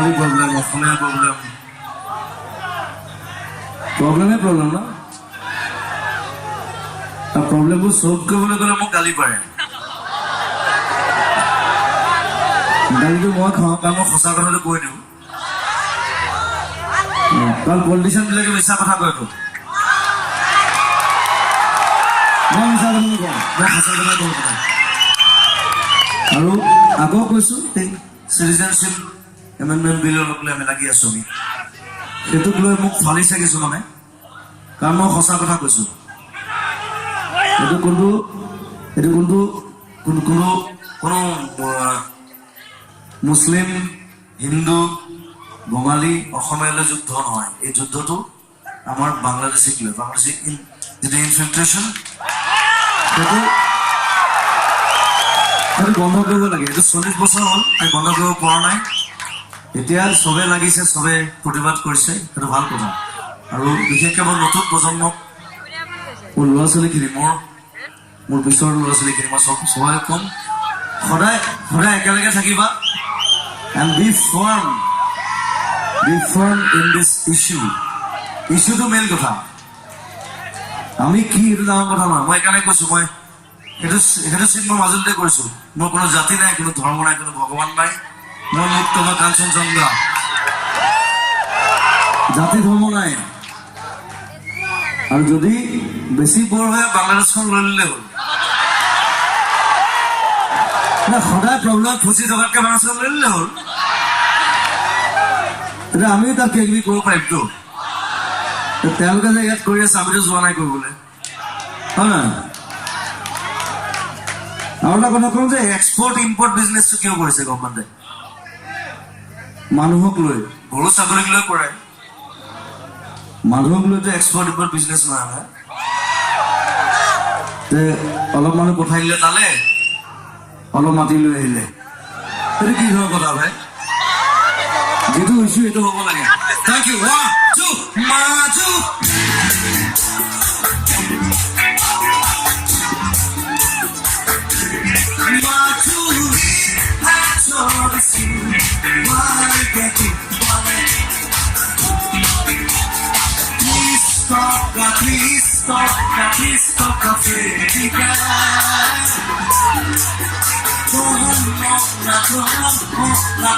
বঙালী problem, অসমীয়া problem, problem ন? প্ৰব্লেমবোৰ solve কৰিবলৈ গ'লে মোক গালি পাৰে। গালিটো মই খাওঁ, কাৰণ মই সঁচা কথাটো কৈ দিওঁ। কাৰণ পলিটিচিয়ান বিলাকে মিছা কথা কয়তো। মই মিছা কথা নকওঁ, মই সঁচা কথা কওঁ কথা। আৰু আকৌ কৈছো, চিটিজেনশ্বিপ এমেণ্ডমেণ্ট বিলৰ লৈ আমি লাগি আছো। আমি সেইটোক লৈ মোক ফালি চাগিছো মানে, কাৰণ মই সঁচা কথা কৈছো। এইটো কোনো মুছলিম, হিন্দু, বঙালী, অসমীয়ালৈ যুদ্ধ নহয়। এই যুদ্ধটো আমাৰ বাংলাদেশীক লৈ, বাংলাদেশী যিটো ইনফিল্ট্ৰেশ্যন, সেইটো বন্ধ কৰিব লাগে। এইটো 40 বছৰ হ'ল, আমি বন্ধ কৰিব পৰা নাই। এতিয়া চবে লাগিছে, চবে প্ৰতিবাদ কৰিছে, সেইটো ভাল কথা। আৰু বিশেষকৈ মই নতুন প্ৰজন্মক, মোৰ ল'ৰা ছোৱালীখিনি, মোৰ পিছৰ ল'ৰা ছোৱালীখিনি মই সবাই কম, সদায় একেলগে থাকিবা। And be firm in this issue. ইছ্যুটো মেইন কথা। আমি কি এইটো ডাঙৰ কথা নহয়। মই সেইকাৰণে কৈছো, মই সেইটো চিট মই মাজুলীতে কৰিছো। মোৰ কোনো জাতি নাই, কোনো ধৰ্ম নাই, কোনো ভগৱান নাই। মই মুক্ত, মই কাঞ্চনজংঘা, জাতি ধৰ্ম নাই। আৰু যদি বেছি বৰ হয় বাংলাদেশখন লৈ ল'লে হ'ল। সদায় প্ৰব্লেম ফচি থকাতকে বাংলাদেশখন লৈ ল'লে হ'ল। তেতিয়া আমিও তাত কিবা কৰিব পাৰিমতো। তেওঁলোকে যে ইয়াত কৰি আছে, আমিতো যোৱা নাই কৰিবলৈ, হয় নহয়? আৰু এটা কথা কওঁ যে এক্সপৰ্ট ইম্পৰ্ট বিজনেছটো কিয় কৰিছে গভৰ্ণমেণ্টে? মানুহক লৈ, গৰু ছাগলীক লৈ কৰে। মানুহক লৈতো এক্সপৰ্ট ইম্পৰ্ট বিজনেছ নহয়। অলপ মানুহ পঠাই দিলে তালে, অলপ মাটি লৈ আহিলে, সেইটো কি ধৰণৰ কথা ভাই? যিটো ইছ্যু সেইটো হ'ব লাগে। Thank you. Please stop Africa. La